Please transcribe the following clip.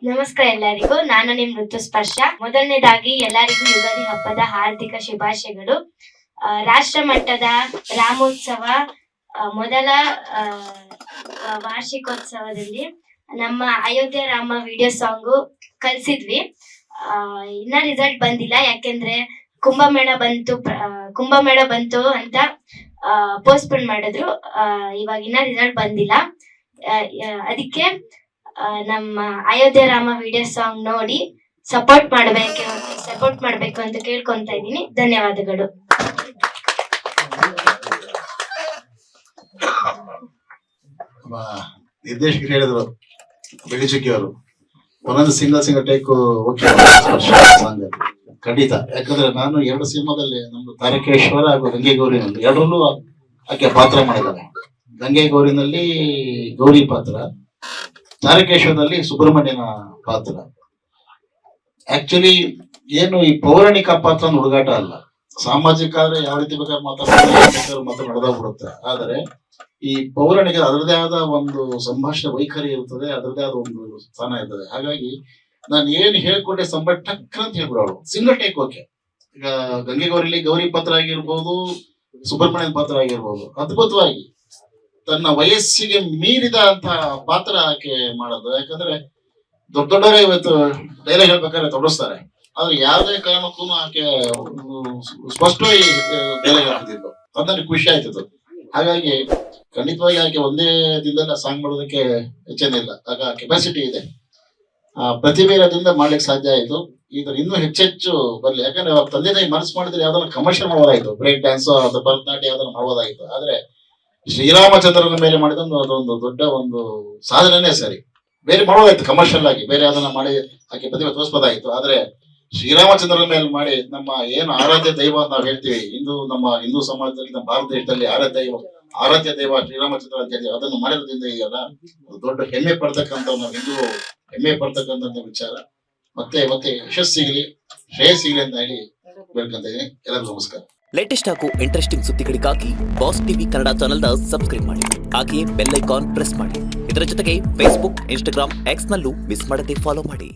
ನಮಸ್ಕಾರ ಎಲ್ಲರಿಗೂ. ನಾನು ನಿಮ್ ಋತುಸ್ಪರ್ಶ. ಮೊದಲನೇದಾಗಿ ಎಲ್ಲರಿಗೂ ಯುಗಾದಿ ಹಬ್ಬದ ಹಾರ್ದಿಕ ಶುಭಾಶಯಗಳು. ರಾಷ್ಟ್ರ ಮಟ್ಟದ ರಾಮೋತ್ಸವ ಮೊದಲ ವಾರ್ಷಿಕೋತ್ಸವದಲ್ಲಿ ನಮ್ಮ ಅಯೋಧ್ಯೆ ರಾಮ ವಿಡಿಯೋ ಸಾಂಗು ಕಲ್ಸಿದ್ವಿ. ಇನ್ನ ರಿಸಲ್ಟ್ ಬಂದಿಲ್ಲ, ಯಾಕೆಂದ್ರೆ ಕುಂಭಮೇಳ ಬಂತು ಅಂತ ಪೋಸ್ಟ್ಪೋನ್ ಮಾಡಿದ್ರು. ಇವಾಗ ಇನ್ನ ರಿಸಲ್ಟ್ ಬಂದಿಲ್ಲ. ಅದಕ್ಕೆ ನಮ್ಮ ಅಯೋಧ್ಯೆ ರಾಮ ವಿಡಿಯೋ ಸಾಂಗ್ ನೋಡಿ ಸಪೋರ್ಟ್ ಮಾಡ್ಬೇಕು ಅಂತ ಕೇಳ್ಕೊಂತ ಇದ್ದೀನಿ. ಧನ್ಯವಾದಗಳು. ನಿರ್ದೇಶಕರು ಹೇಳಿದ್ರು ಬೆಳಿಚುಕ್ಕಿ ಅವರು ಒಂದೊಂದು ಸಿಂಗಲ್ ಟೇಕ್ ಖಂಡಿತ. ಯಾಕಂದ್ರೆ ನಾನು 2 ಸಿನಿಮಾದಲ್ಲಿ ನಮ್ದು ತಾರಕೇಶ್ವರ ಹಾಗೂ ಗಂಗೆ ಗೌರಿನಲ್ಲಿ ಎರಡರಲ್ಲೂ ಆಕೆ ಪಾತ್ರ ಮಾಡಿದ್ದಾರೆ. ಗಂಗೆ ಗೌರಿನಲ್ಲಿ ಗೌರಿ ಪಾತ್ರ, ತಾರಕೇಶ್ವರದಲ್ಲಿ ಸುಬ್ರಹ್ಮಣ್ಯನ ಪಾತ್ರ. ಆಕ್ಚುಲಿ ಏನು ಈ ಪೌರಾಣಿಕ ಪಾತ್ರ ಹುಡುಗಾಟ ಅಲ್ಲ. ಸಾಮಾಜಿಕ ಆದ್ರೆ ಯಾವ ರೀತಿ ಬೇಕಾದ್ರೆ ಮಾತ್ರ ನಡೆದೋಗ್ಬಿಡುತ್ತೆ. ಆದರೆ ಈ ಪೌರಾಣಿಕ ಅದರದೇ ಆದ ಒಂದು ಸಂಭಾಷಣೆ ವೈಖರಿ ಇರ್ತದೆ, ಅದರದೇ ಆದ ಒಂದು ಸ್ಥಾನ ಇರ್ತದೆ. ಹಾಗಾಗಿ ನಾನು ಏನ್ ಹೇಳ್ಕೊಟ್ಟೆ ಟಕ್ ಅಂತ ಹೇಳ್ಬಿಡೋಳು. Single take okay. ಈಗ ಗಂಗೆ ಗೌರಿಲಿ ಗೌರಿ ಪಾತ್ರ ಆಗಿರ್ಬೋದು, ಸುಬ್ರಹ್ಮಣ್ಯನ ಪಾತ್ರ ಆಗಿರ್ಬೋದು, ಅದ್ಭುತವಾಗಿ ತನ್ನ ವಯಸ್ಸಿಗೆ ಮೀರಿದ ಅಂತ ಪಾತ್ರ ಆಕೆ ಮಾಡೋದು. ಯಾಕಂದ್ರೆ ದೊಡ್ಡವರೇ ಇವತ್ತು ಡೈಲಾಗ್ ಹೇಳ್ಬೇಕಾದ್ರೆ ತೊಡಸ್ತಾರೆ, ಆದ್ರೆ ಯಾವುದೇ ಕಾರಣಕ್ಕೂ ಆಕೆ ಸ್ಪಷ್ಟವಾಗಿ ಡೈಲಾಗ್ ಹಾಕ್ತಿದ್ದು. ಅದು ನನಗೆ ಖುಷಿ ಆಯ್ತಿತ್ತು. ಹಾಗಾಗಿ ಖಂಡಿತವಾಗಿ ಆಕೆ ಒಂದೇ ದಿನದಲ್ಲಿ ಸಾಂಗ್ ಮಾಡೋದಕ್ಕೆ ಹೆಚ್ಚೇನಿಲ್ಲ. ಆಗ ಕೆಪಾಸಿಟಿ ಇದೆ, ಪ್ರತಿಭೆ ಇರೋದ್ರಿಂದ ಮಾಡ್ಲಿಕ್ಕೆ ಸಾಧ್ಯ ಆಯ್ತು. ಇದ್ರ ಇನ್ನೂ ಹೆಚ್ಚೆಚ್ಚು ಬರ್ಲಿ. ಯಾಕಂದ್ರೆ ಅವ್ರ ತಂದೆ ತಾಯಿ ಮನಸ್ಸು ಮಾಡಿದ್ರೆ ಯಾವ್ದನ್ನ ಕಮರ್ಷಿಯಲ್ ಮಾಡೋದಾಯ್ತು, ಬ್ರೇಕ್ ಡ್ಯಾನ್ಸ್ ಅಥವಾ ಭರತನಾಟ್ಯ ಯಾವ್ದನ್ನ ಮಾಡೋದಾಯ್ತು. ಆದ್ರೆ ಶ್ರೀರಾಮಚಂದ್ರನ ಮೇಲೆ ಮಾಡಿದೊಂದು ಅದೊಂದು ದೊಡ್ಡ ಒಂದು ಸಾಧನೆನೇ ಸರಿ. ಬೇರೆ ಮಾಡೋದಾಯ್ತು ಕಮರ್ಷಿಯಲ್ ಆಗಿ, ಬೇರೆ ಅದನ್ನ ಮಾಡಿ ಆಕೆ ಪ್ರತಿಭೆ ತೋರಿಸ್ಬೋದಾಗಿತ್ತು. ಆದ್ರೆ ಶ್ರೀರಾಮಚಂದ್ರನ ಮೇಲೆ ಮಾಡಿ ನಮ್ಮ ಏನು ಆರಾಧ್ಯ ದೈವ ಅಂತ ನಾವು ಹೇಳ್ತೀವಿ, ನಮ್ಮ ಹಿಂದೂ ಸಮಾಜದಲ್ಲಿ, ನಮ್ಮ ಭಾರತ ದೇಶದಲ್ಲಿ ಆರಾಧ್ಯ ದೈವ ಶ್ರೀರಾಮಚಂದ್ರ ಅಂತ ಹೇಳ್ತೀವಿ. ಅದನ್ನು ಮಾಡಿರೋದ್ರಿಂದ ಇದೆಯಲ್ಲ, ದೊಡ್ಡ ಹೆಮ್ಮೆ ಪಡ್ತಕ್ಕಂಥ ನಾವು ಹಿಂದೂ ಹೆಮ್ಮೆ ಪಡ್ತಕ್ಕಂಥ ವಿಚಾರ. ಮತ್ತೆ ಯಶಸ್ಸು ಸಿಗಲಿ, ಶ್ರೇಯಸ್ ಸಿಗಲಿ ಅಂತ ಹೇಳಿ ಬೇಡ್ಕೊಂತ ಇದೀನಿ. ಎಲ್ಲರಿಗೂ ನಮಸ್ಕಾರ. ಲೇಟೆಸ್ಟ್ ಹಾಗೂ ಇಂಟ್ರೆಸ್ಟಿಂಗ್ ಸುದ್ದಿಗಳಿಗಾಗಿ ಬಾಸ್ ಟಿವಿ ಕನ್ನಡ ಚಾನೆಲ್ನ ಸಬ್ಸ್ಕ್ರೈಬ್ ಮಾಡಿ. ಹಾಗೆಯೇ ಬೆಲ್ ಐಕಾನ್ ಪ್ರೆಸ್ ಮಾಡಿ. ಇದರ ಜೊತೆಗೆ ಫೇಸ್ಬುಕ್, ಇನ್ಸ್ಟಾಗ್ರಾಮ್, ಎಕ್ಸ್ ನಲ್ಲೂ ಮಿಸ್ ಮಾಡದೆ ಫಾಲೋ ಮಾಡಿ.